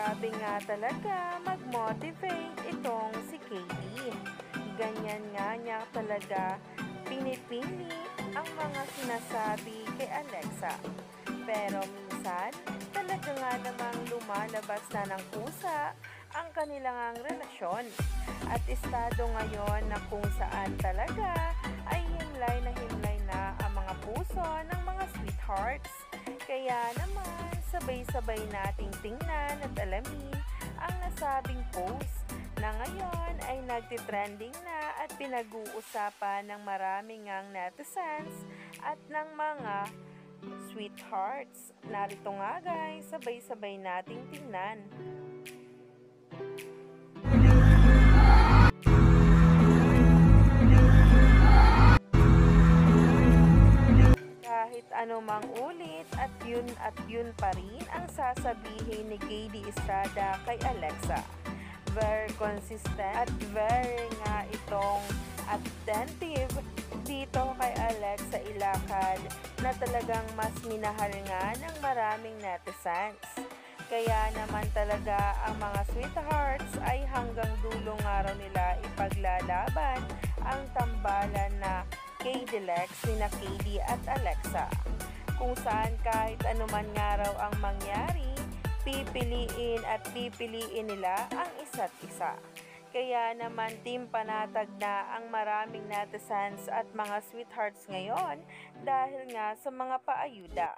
Grabe nga talaga mag-motivate itong si Katie. Ganyan nga niya talaga pinipili ang mga sinasabi kay Alexa. Pero minsan, talaga nga namang lumalabas na ng kusa ang kanilang relasyon. At estado ngayon na kung saan talaga ay himlay na ang mga puso ng mga sweethearts. Kaya naman, sabay-sabay nating tingnan at alamin ang nasabing post na ngayon ay nagtitrending na at pinag-uusapan ng maraming ngang netizens at ng mga sweethearts. Narito nga guys, sabay-sabay nating tingnan. Kahit anumang ulit at yun pa rin ang sasabihin ni Katie Estrada kay Alexa. Very consistent at very nga itong attentive dito kay Alexa Ilacad na talagang mas minahal nga ng maraming netizens. Kaya naman talaga ang mga sweethearts ay hanggang dulong araw nila ipaglalaban ang tambalan na K-Dilex nina Katie at Alexa. Kung saan kahit anuman nga raw ang mangyari, pipiliin nila ang isa't isa. Kaya naman team panatag na ang maraming netizens at mga sweethearts ngayon dahil nga sa mga paayuda.